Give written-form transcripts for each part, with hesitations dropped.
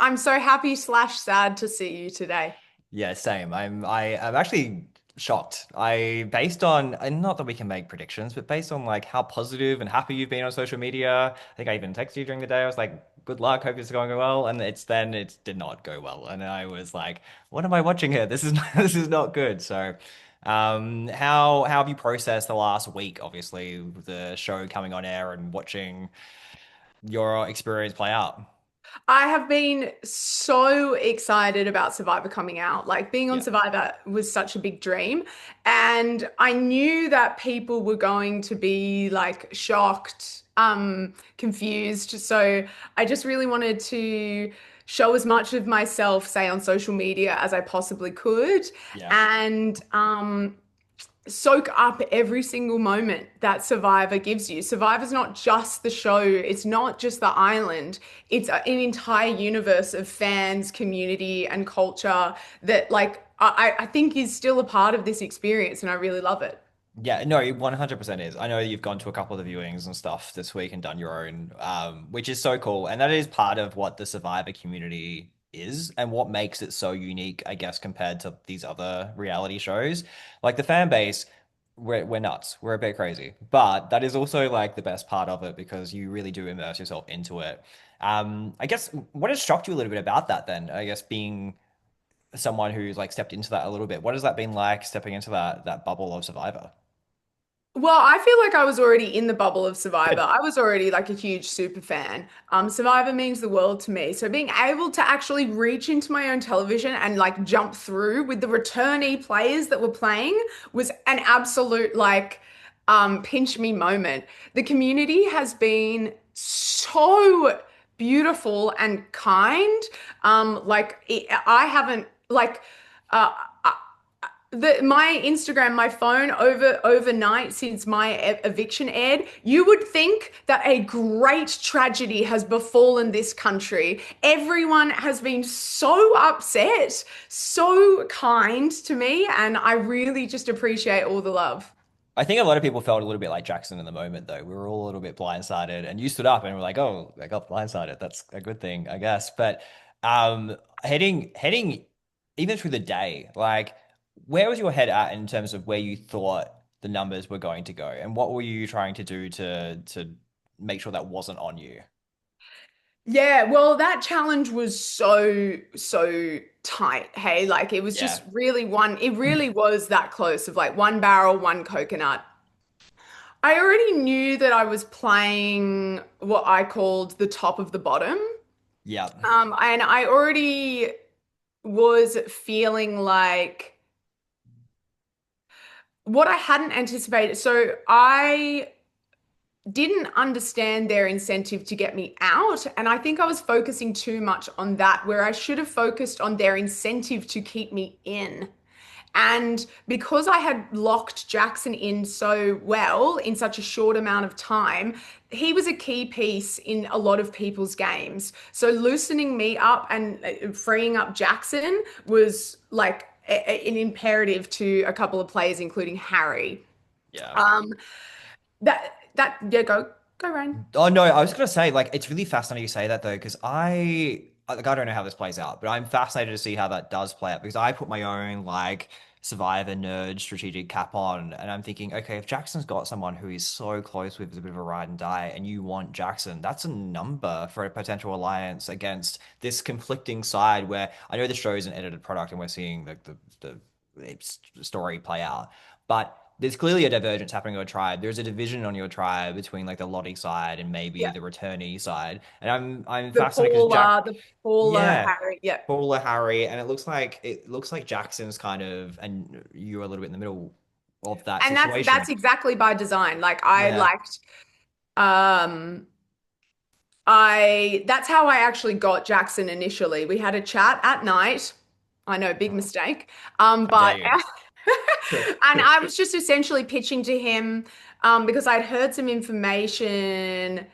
I'm so happy slash sad to see you today. Yeah, same. I'm actually shocked. I based on and not that we can make predictions, but based on like how positive and happy you've been on social media. I think I even texted you during the day. I was like, "Good luck, hope it's going well." And it did not go well, and I was like, "What am I watching here? This is this is not good." So, how have you processed the last week? Obviously, with the show coming on air and watching your experience play out. I have been so excited about Survivor coming out. Like being on Yeah. Survivor was such a big dream. And I knew that people were going to be like shocked, confused. So I just really wanted to show as much of myself, say on social media, as I possibly could. Yeah. And soak up every single moment that Survivor gives you. Survivor's not just the show, it's not just the island, it's an entire universe of fans, community, and culture that, like, I think is still a part of this experience, and I really love it. Yeah, no, it 100% is. I know you've gone to a couple of the viewings and stuff this week and done your own, which is so cool. And that is part of what the Survivor community is and what makes it so unique, I guess, compared to these other reality shows. Like the fan base, we're nuts. We're a bit crazy. But that is also like the best part of it because you really do immerse yourself into it. I guess what has shocked you a little bit about that then? I guess being someone who's like stepped into that a little bit. What has that been like stepping into that bubble of Survivor? Well, I feel like I was already in the bubble of Survivor. Good. I was already like a huge super fan. Survivor means the world to me. So being able to actually reach into my own television and like jump through with the returnee players that were playing was an absolute like pinch me moment. The community has been so beautiful and kind. I haven't like uh, my Instagram, my phone overnight since my eviction aired, you would think that a great tragedy has befallen this country. Everyone has been so upset, so kind to me, and I really just appreciate all the love. I think a lot of people felt a little bit like Jackson in the moment, though. We were all a little bit blindsided, and you stood up and were like, "Oh, I got blindsided. That's a good thing, I guess." But heading even through the day, like, where was your head at in terms of where you thought the numbers were going to go, and what were you trying to do to make sure that wasn't on you? Yeah, well, that challenge was so tight. Hey, like it was Yeah, just really it really was that close of like one barrel, one coconut. I already knew that I was playing what I called the top of the bottom. yeah, And I already was feeling like what I hadn't anticipated. So I didn't understand their incentive to get me out. And I think I was focusing too much on that, where I should have focused on their incentive to keep me in. And because I had locked Jackson in so well in such a short amount of time, he was a key piece in a lot of people's games. So loosening me up and freeing up Jackson was like an imperative to a couple of players, including Harry. yeah. Um, yeah, go Ryan. Oh no, I was gonna say like it's really fascinating you say that though because I don't know how this plays out, but I'm fascinated to see how that does play out because I put my own like survivor nerd strategic cap on and I'm thinking, okay, if Jackson's got someone who is so close with a bit of a ride and die and you want Jackson, that's a number for a potential alliance against this conflicting side where I know the show is an edited product and we're seeing the story play out, but there's clearly a divergence happening on your tribe. There's a division on your tribe between like the Lottie side and maybe Yeah, the returnee side. And I'm fascinated because The Paula yeah, Harry. Yeah. Paula, Harry, and it looks like Jackson's kind of and you're a little bit in the middle of that And situation. that's exactly by design. Like I Yeah. liked um I that's how I actually got Jackson initially. We had a chat at night. I know, big mistake. How dare But you? and I was just essentially pitching to him because I'd heard some information.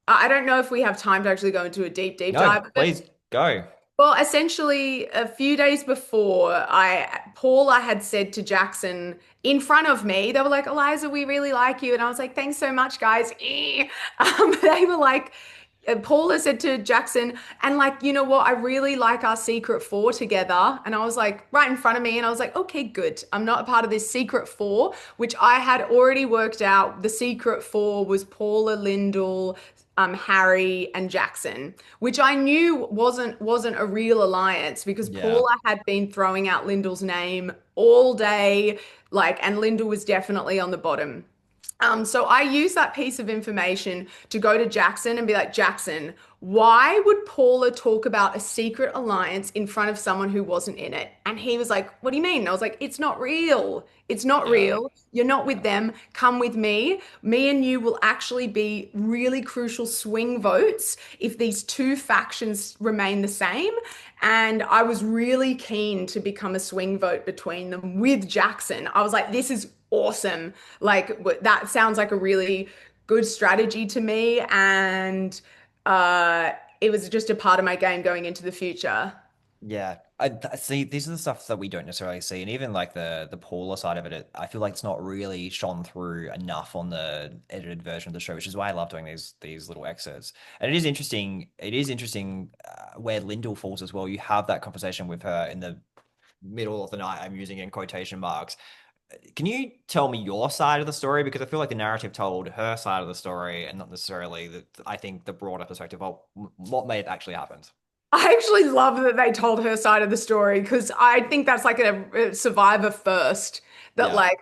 I don't know if we have time to actually go into a deep No, dive of it. please go. Well, essentially, a few days before, Paula had said to Jackson in front of me, they were like, "Eliza, we really like you," and I was like, "Thanks so much, guys." They were like, Paula said to Jackson, and like, you know what? I really like our secret four together. And I was like, right in front of me. And I was like, okay, good. I'm not a part of this secret four, which I had already worked out. The secret four was Paula, Lyndall, Harry, and Jackson, which I knew wasn't a real alliance because Yeah. Paula had been throwing out Lyndall's name all day, like, and Lyndall was definitely on the bottom. So I use that piece of information to go to Jackson and be like, Jackson, why would Paula talk about a secret alliance in front of someone who wasn't in it? And he was like, what do you mean? And I was like, it's not real. It's not Yeah. real. You're not with Yeah. them. Come with me. Me and you will actually be really crucial swing votes if these two factions remain the same. And I was really keen to become a swing vote between them with Jackson. I was like, this is awesome. Like that sounds like a really good strategy to me. And it was just a part of my game going into the future. Yeah, see. These are the stuff that we don't necessarily see, and even like the Paula side of it, I feel like it's not really shone through enough on the edited version of the show, which is why I love doing these little excerpts. And it is interesting. It is interesting where Lyndall falls as well. You have that conversation with her in the middle of the night. I'm using in quotation marks. Can you tell me your side of the story? Because I feel like the narrative told her side of the story, and not necessarily I think the broader perspective of what may have actually happened. I actually love that they told her side of the story because I think that's like a survivor first that Yeah, like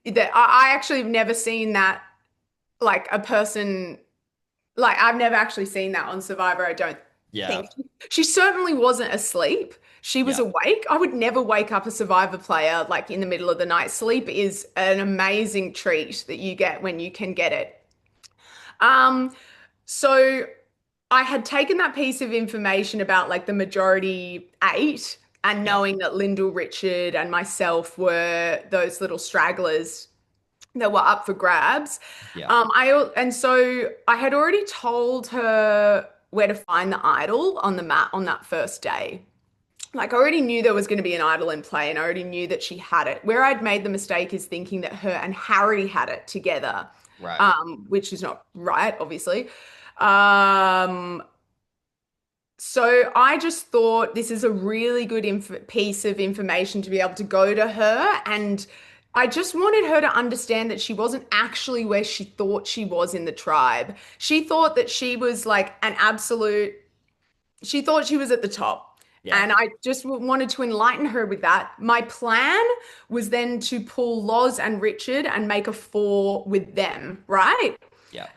that I actually have never seen that like a person like I've never actually seen that on Survivor, I don't yeah, think. She certainly wasn't asleep. She was yeah. awake. I would never wake up a Survivor player like in the middle of the night. Sleep is an amazing treat that you get when you can get it. Um, so I had taken that piece of information about like the majority eight and Yeah. knowing that Lyndall, Richard, and myself were those little stragglers that were up for grabs. Yeah. And so I had already told her where to find the idol on the map on that first day. Like I already knew there was going to be an idol in play, and I already knew that she had it. Where I'd made the mistake is thinking that her and Harry had it together, Right. which is not right, obviously. Um, so I just thought this is a really good piece of information to be able to go to her. And I just wanted her to understand that she wasn't actually where she thought she was in the tribe. She thought that she was like an absolute, she thought she was at the top. Yeah. And I just wanted to enlighten her with that. My plan was then to pull Loz and Richard and make a four with them, right? Yeah.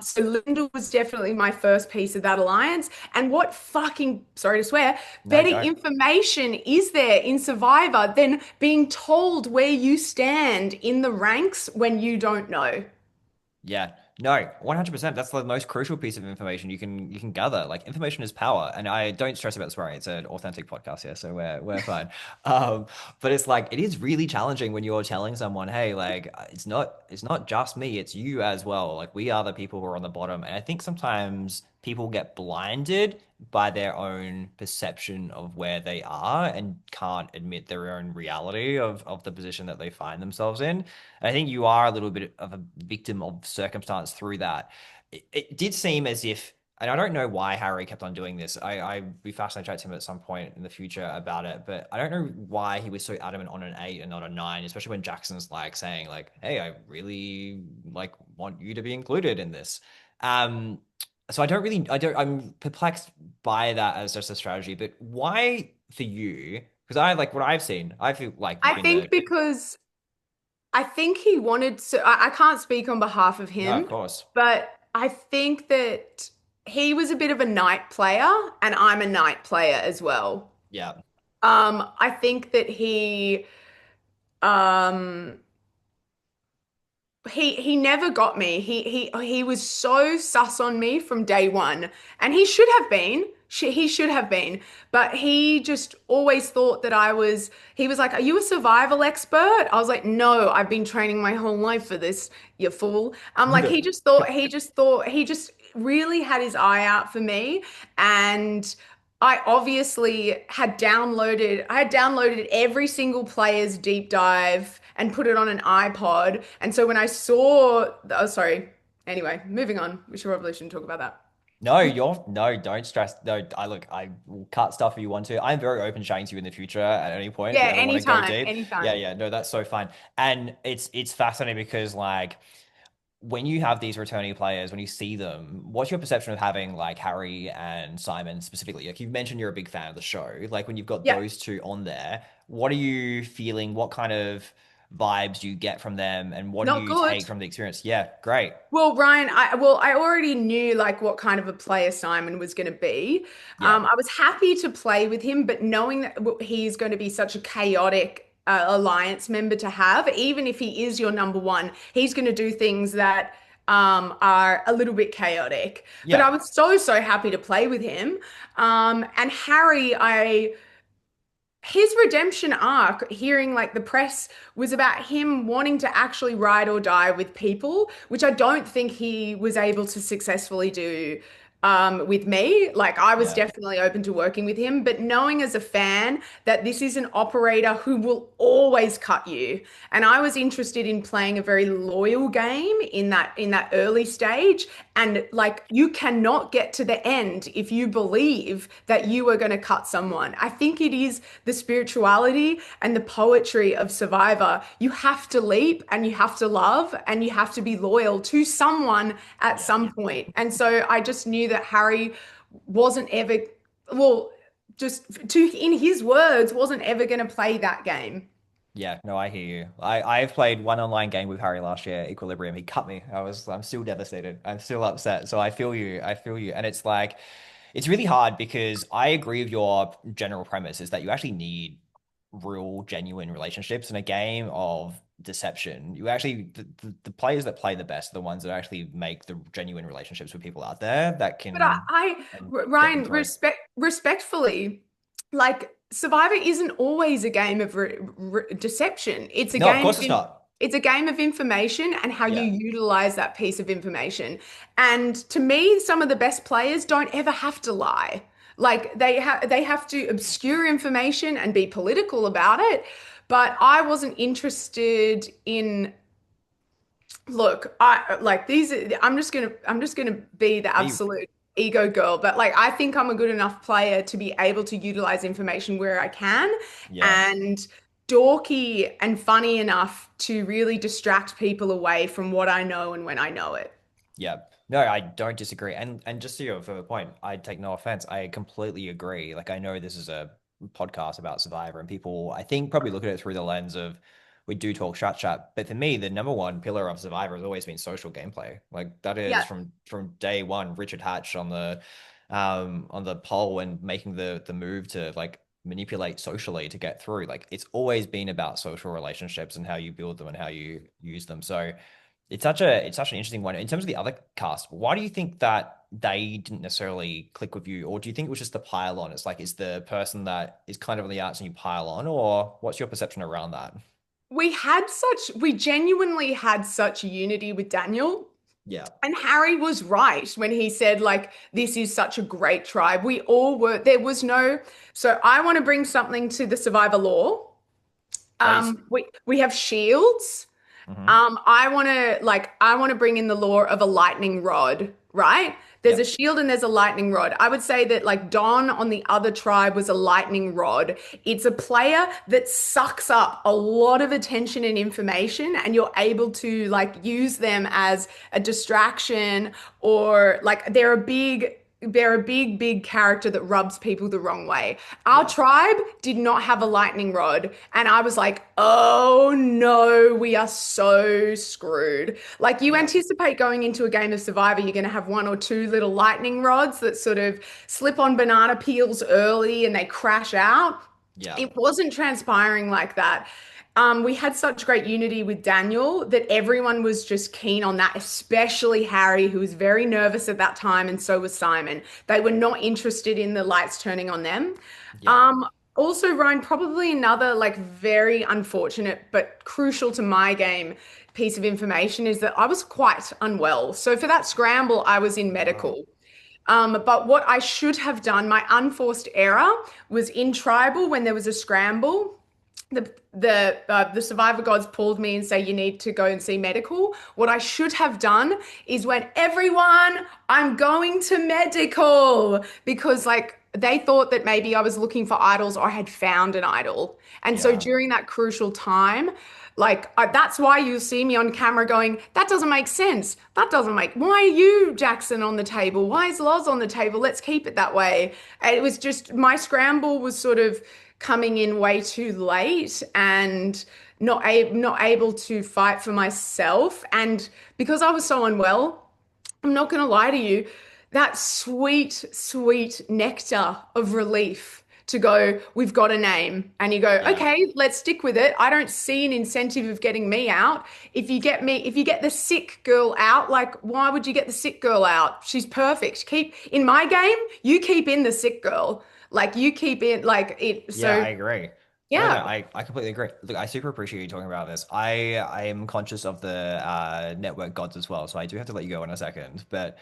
So Lyndall was definitely my first piece of that alliance. And what fucking, sorry to swear, No, better go. information is there in Survivor than being told where you stand in the ranks when you don't know? Yeah. No, 100%. That's the most crucial piece of information you can gather. Like information is power. And I don't stress about swearing. It's an authentic podcast here, so we're fine. But it's like it is really challenging when you're telling someone, hey, like it's not just me, it's you as well. Like we are the people who are on the bottom. And I think sometimes people get blinded by their own perception of where they are and can't admit their own reality of the position that they find themselves in. I think you are a little bit of a victim of circumstance through that. It did seem as if, and I don't know why Harry kept on doing this. I'd be fascinated to chat to him at some point in the future about it, but I don't know why he was so adamant on an eight and not a nine, especially when Jackson's like saying like, "Hey, I really like want you to be included in this." Um, so I'm perplexed by that as just a strategy, but why for you? Because I like what I've seen. I feel like you've I been think the because I think he wanted to, I can't speak on behalf of no, of him, course. but I think that he was a bit of a night player and I'm a night player as well. Yeah. I think that um, he never got me. He was so sus on me from day one, and he should have been. He should have been, but he just always thought that I was. He was like, "Are you a survival expert?" I was like, "No, I've been training my whole life for this, you fool." I'm like, he just really had his eye out for me, and I obviously I had downloaded every single player's deep dive and put it on an iPod. And so when I saw, oh, sorry. Anyway, moving on. We should probably shouldn't talk about that. No, no, don't stress. No, I will cut stuff if you want to. I'm very open to chatting to you in the future at any point if you Yeah, ever want to go anytime, deep. Yeah, anytime. yeah, no, that's so fun. And it's fascinating because like when you have these returning players, when you see them, what's your perception of having like Harry and Simon specifically? Like you've mentioned you're a big fan of the show. Like when you've got Yeah, those two on there, what are you feeling? What kind of vibes do you get from them and what do not you good. take from the experience? Yeah, great. Well, Ryan, I already knew like what kind of a player Simon was going to be. Yeah. I was happy to play with him, but knowing that he's going to be such a chaotic alliance member to have, even if he is your number one, he's going to do things that are a little bit chaotic. But I Yeah. was so happy to play with him. And Harry, I his redemption arc, hearing like the press, was about him wanting to actually ride or die with people, which I don't think he was able to successfully do with me. Like, I was Yeah. definitely open to working with him, but knowing as a fan that this is an operator who will always cut you, and I was interested in playing a very loyal game in that early stage, and like you cannot get to the end if you believe that you are going to cut someone. I think it is the spirituality and the poetry of Survivor. You have to leap and you have to love and you have to be loyal to someone at Yeah. some point. And so I just knew that Harry wasn't ever, well, just to in his words, wasn't ever going to play that game. Yeah, no, I hear you. I've played one online game with Harry last year, Equilibrium. He cut me. I'm still devastated. I'm still upset. So I feel you. I feel you. And it's like it's really hard because I agree with your general premise is that you actually need real, genuine relationships in a game of deception. You actually the players that play the best are the ones that actually make the genuine relationships with people out there that But can and get them Ryan, through. respectfully, like Survivor isn't always a game of deception. No, of course it's not. It's a game of information and how you Yeah. utilize that piece of information. And to me, some of the best players don't ever have to lie. Like they have to obscure information and be political about it. But I wasn't interested in look, I like these. I'm just gonna be the Be absolute ego girl, but like I think I'm a good enough player to be able to utilize information where I can, yeah. and dorky and funny enough to really distract people away from what I know and when I know it. Yeah. No, I don't disagree. And just to your further point, I take no offense. I completely agree. Like I know this is a podcast about Survivor and people I think probably look at it through the lens of we do talk chat. But for me, the number one pillar of Survivor has always been social gameplay. Like that is Yeah. from day one, Richard Hatch on the poll and making the move to like manipulate socially to get through. Like it's always been about social relationships and how you build them and how you use them. So it's such an interesting one. In terms of the other cast, why do you think that they didn't necessarily click with you? Or do you think it was just the pile on? It's like, is the person that is kind of on the outs and you pile on, or what's your perception around that? We genuinely had such unity with Daniel. Yeah. And Harry was right when he said, like, this is such a great tribe. We all were, there was no, so I want to bring something to the survivor law. Please. We have shields. Hmm. I want to bring in the law of a lightning rod, right? There's a Yep. shield and there's a lightning rod. I would say that like Don on the other tribe was a lightning rod. It's a player that sucks up a lot of attention and information, and you're able to like use them as a distraction or like they're a big character that rubs people the wrong way. Our Yeah. tribe did not have a lightning rod, and I was like, oh no, we are so screwed. Like, you Yeah. anticipate going into a game of Survivor, you're going to have one or two little lightning rods that sort of slip on banana peels early and they crash out. Yeah. It wasn't transpiring like that. We had such great unity with Daniel that everyone was just keen on that, especially Harry, who was very nervous at that time, and so was Simon. They were not interested in the lights turning on them. Yeah. Um, Also, Ryan, probably another like very unfortunate but crucial to my game piece of information is that I was quite unwell. So for that scramble, I was in Oh. medical. But what I should have done, my unforced error, was in tribal when there was a scramble. the survivor gods pulled me and say you need to go and see medical. What I should have done is went, everyone, I'm going to medical, because like they thought that maybe I was looking for idols or I had found an idol. And so Yeah. during that crucial time, that's why you see me on camera going, that doesn't make sense. That doesn't make, why are you, Jackson, on the table? Why is Loz on the table? Let's keep it that way. And it was just my scramble was sort of coming in way too late and not able to fight for myself. And because I was so unwell, I'm not going to lie to you, that sweet, sweet nectar of relief to go, we've got a name. And you go, Yeah. okay, let's stick with it. I don't see an incentive of getting me out. If you get the sick girl out, like, why would you get the sick girl out? She's perfect. Keep in my game, you keep in the sick girl. Like, you keep in, like, it. Yeah, So, I agree. No, no, yeah. I completely agree. Look, I super appreciate you talking about this. I am conscious of the network gods as well, so I do have to let you go in a second. But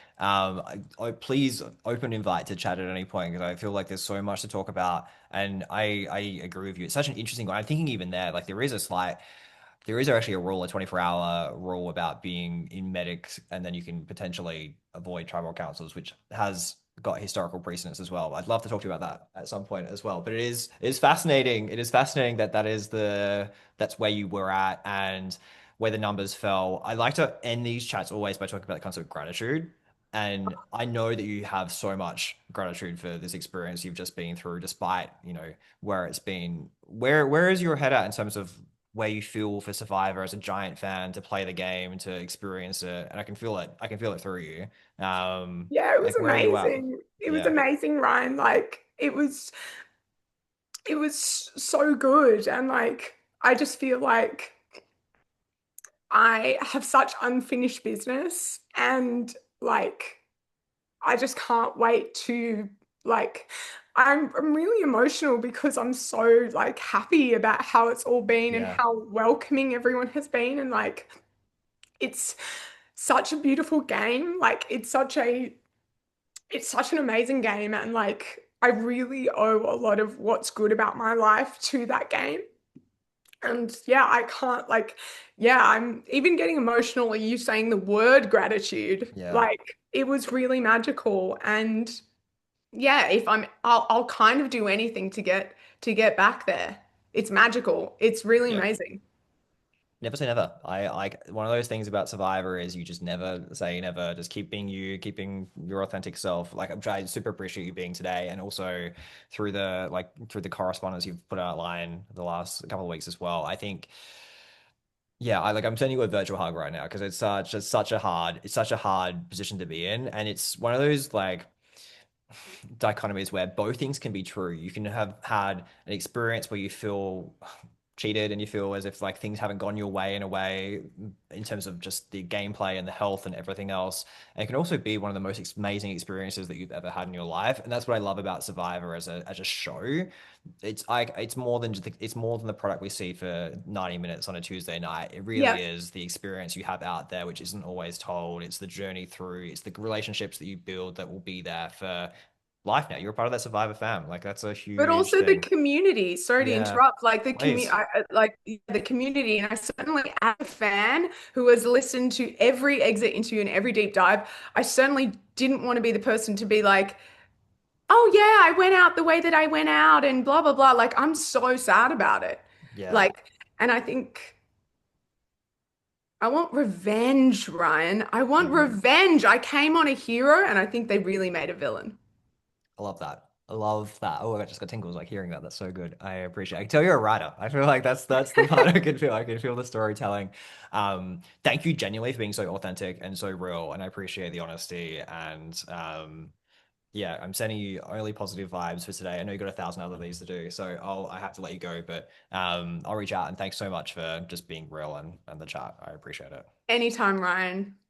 please open invite to chat at any point because I feel like there's so much to talk about, and I agree with you. It's such an interesting one. I'm thinking even there, like there is actually a rule, a 24-hour rule about being in medics, and then you can potentially avoid tribal councils, which has got historical precedence as well. I'd love to talk to you about that at some point as well. But it is fascinating. It is fascinating that that's where you were at and where the numbers fell. I like to end these chats always by talking about the concept of gratitude. And I know that you have so much gratitude for this experience you've just been through, despite, where it's been. Where is your head at in terms of where you feel for Survivor as a giant fan to play the game, to experience it? And I can feel it. I can feel it through you. Yeah, it was Like where are you at? amazing. It was Yeah. amazing, Ryan. Like, it was so good. And like, I just feel like I have such unfinished business, and like I just can't wait to like I'm really emotional because I'm so like happy about how it's all been and Yeah. how welcoming everyone has been, and like it's such a beautiful game. Like it's such an amazing game, and like I really owe a lot of what's good about my life to that game. And yeah, I can't like, yeah, I'm even getting emotional at you saying the word gratitude. Yeah. Like it was really magical. And yeah, I'll kind of do anything to get back there. It's magical. It's really Yeah. amazing. Never say never. I like one of those things about Survivor is you just never say never. Just keep being you, keeping your authentic self. Like I super appreciate you being today, and also through the correspondence you've put online the last couple of weeks as well. I think, yeah, I'm sending you a virtual hug right now because it's such a hard position to be in, and it's one of those like dichotomies where both things can be true. You can have had an experience where you feel cheated and you feel as if like things haven't gone your way in a way in terms of just the gameplay and the health and everything else. And it can also be one of the most amazing experiences that you've ever had in your life. And that's what I love about Survivor as a show. It's like it's more than the product we see for 90 minutes on a Tuesday night. It really Yeah. is the experience you have out there, which isn't always told. It's the journey through, it's the relationships that you build that will be there for life now. You're a part of that Survivor fam. Like that's a But huge also the thing. community. Sorry to Yeah, interrupt. Like please. like the community, and I certainly, as a fan who has listened to every exit interview and every deep dive, I certainly didn't want to be the person to be like, oh yeah, I went out the way that I went out and blah blah blah. Like I'm so sad about it. Yeah. Like, and I think I want revenge, Ryan. I want Mhm. revenge. I came on a hero, and I think they really made a villain. I love that. I love that. Oh, I just got tingles like hearing that. That's so good. I appreciate it. I can tell you're a writer. I feel like that's the part I can feel. I can feel the storytelling. Thank you genuinely for being so authentic and so real. And I appreciate the honesty. And yeah, I'm sending you only positive vibes for today. I know you got 1,000 other things to do, so I have to let you go. But I'll reach out and thanks so much for just being real and the chat. I appreciate it. Anytime, Ryan.